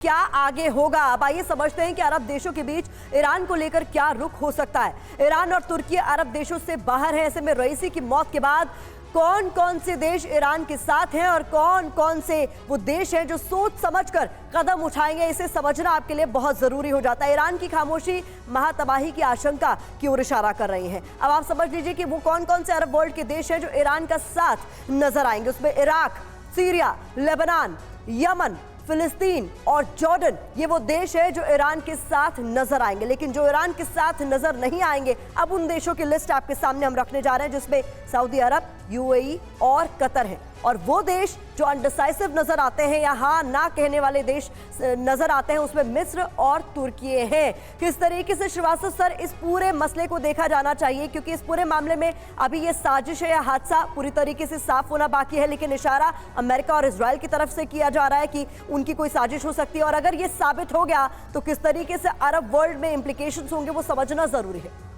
क्या आगे होगा। अब आइए समझते हैं कि अरब देशों के बीच ईरान को लेकर क्या रुख हो सकता है। ईरान और तुर्की अरब देशों से बाहर है। ऐसे में रईसी की मौत के बाद कौन कौन से देश ईरान के साथ हैं और कौन कौन से वो देश हैं जो सोच समझकर कदम उठाएंगे, इसे समझना आपके लिए बहुत जरूरी हो जाता है। ईरान की खामोशी महातबाही की आशंका की ओर इशारा कर रही है। अब आप समझ लीजिए कि वो कौन कौन से अरब वर्ल्ड के देश हैं जो ईरान का साथ नजर आएंगे। उसमें इराक, सीरिया, लेबनान, यमन, फिलिस्तीन और जॉर्डन, ये वो देश है जो ईरान के साथ नजर आएंगे। लेकिन जो ईरान के साथ नजर नहीं आएंगे, अब उन देशों की लिस्ट आपके सामने हम रखने जा रहे हैं जिसमें सऊदी अरब, यूएई और कतर है। और वो देश जो अनडिसाइसिव नजर आते हैं या हाँ ना कहने वाले देश नजर आते हैं, उसमें मिस्र और तुर्की हैं। किस तरीके से श्रीवास्तव सर इस पूरे मसले को देखा जाना चाहिए, क्योंकि इस पूरे मामले में अभी ये साजिश है या हादसा पूरी तरीके से साफ होना बाकी है, लेकिन इशारा अमेरिका और इजराइल की तरफ से किया जा रहा है कि उनकी कोई साजिश हो सकती है। और अगर ये साबित हो गया तो किस तरीके से अरब वर्ल्ड में इंप्लीकेशंस होंगे वो समझना जरूरी है।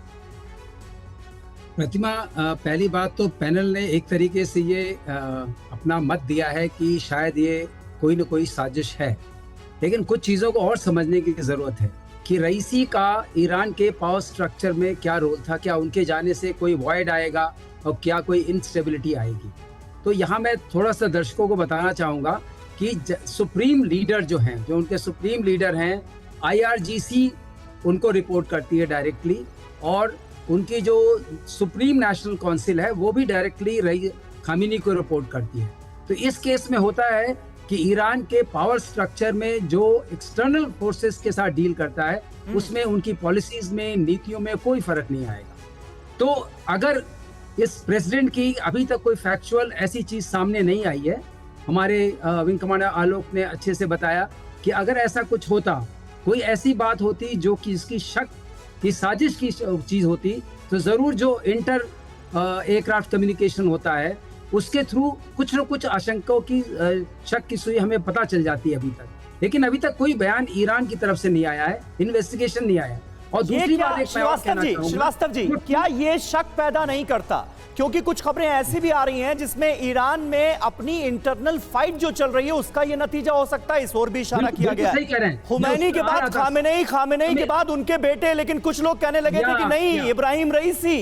प्रतिमा, पहली बात तो पैनल ने एक तरीके से ये अपना मत दिया है कि शायद ये कोई न कोई साजिश है, लेकिन कुछ चीज़ों को और समझने की ज़रूरत है कि रईसी का ईरान के पावर स्ट्रक्चर में क्या रोल था, क्या उनके जाने से कोई वॉइड आएगा और क्या कोई इंस्टेबिलिटी आएगी। तो यहाँ मैं थोड़ा सा दर्शकों को बताना चाहूँगा कि सुप्रीम लीडर जो हैं, जो उनके सुप्रीम लीडर हैं, IRGC उनको रिपोर्ट करती है डायरेक्टली, और उनकी जो सुप्रीम नेशनल काउंसिल है वो भी डायरेक्टली खामेनी को रिपोर्ट करती है। तो इस केस में होता है कि ईरान के पावर स्ट्रक्चर में जो एक्सटर्नल फोर्सेस के साथ डील करता है उसमें उनकी पॉलिसीज में, नीतियों में कोई फर्क नहीं आएगा। तो अगर इस प्रेसिडेंट की अभी तक कोई फैक्चुअल ऐसी चीज सामने नहीं आई है, हमारे विंग कमांडर आलोक ने अच्छे से बताया कि अगर ऐसा कुछ होता, कोई ऐसी बात होती जो कि इसकी शक की साजिश की चीज होती, तो जरूर जो इंटर एयरक्राफ्ट कम्युनिकेशन होता है उसके थ्रू कुछ न कुछ आशंकाओं की शक की सुई हमें पता चल जाती है अभी तक। लेकिन अभी तक कोई बयान ईरान की तरफ से नहीं आया है, इन्वेस्टिगेशन नहीं आया। और दूसरी बात, श्रीवास्तव जी, क्या ये शक पैदा नहीं करता, क्योंकि कुछ खबरें ऐसी भी आ रही हैं जिसमें ईरान में अपनी इंटरनल फाइट जो चल रही है उसका ये नतीजा हो सकता है। इस ओर भी इशारा किया गया है। खुमैनी के बाद खामेनेई के बाद उनके बेटे, लेकिन कुछ लोग कहने लगे थे कि नहीं, इब्राहिम रईसी।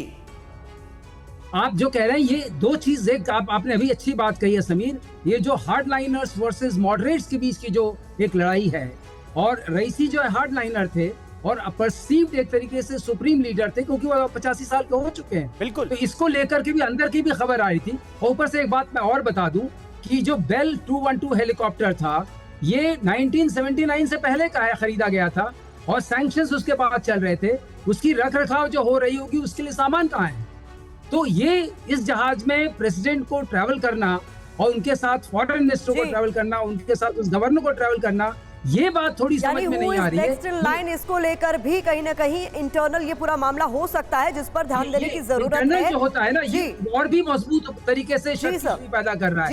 आप जो कह रहे हैं ये दो चीज, एक आपने अभी अच्छी बात कही है समीर, ये जो हार्डलाइनर्स वर्सेस मॉडरेट्स के बीच की जो एक लड़ाई है, और रईसी जो है हार्डलाइनर थे और परसीव्ड एक तरीके से सुप्रीम लीडर थे, क्योंकि वो 85 साल के हो चुके हैं। बिल्कुल। तो इसको लेकर के भी अंदर की भी खबर आ रही थी। और ऊपर से एक बात मैं और बता दूं कि जो बेल 212 हेलीकॉप्टर था, ये 1979 से पहले का खरीदा गया था और सैंक्शंस उसके बाद चल रहे थे। उसकी रख रखाव जो हो रही होगी उसके लिए सामान कहाँ है? तो ये इस जहाज में प्रेसिडेंट को ट्रैवल करना और उनके साथ फॉरेन मिनिस्टर को ट्रैवल करना, उनके साथ उस गवर्नर को ट्रैवल करना, ये बात थोड़ी समझ में नहीं आ रही है। नेक्स्ट इन लाइन, इसको लेकर भी कहीं ना कहीं इंटरनल ये पूरा मामला हो सकता है जिस पर ध्यान देने की जरूरत है। जो होता है ना, ये और भी मजबूत तरीके से शक पैदा कर रहा है।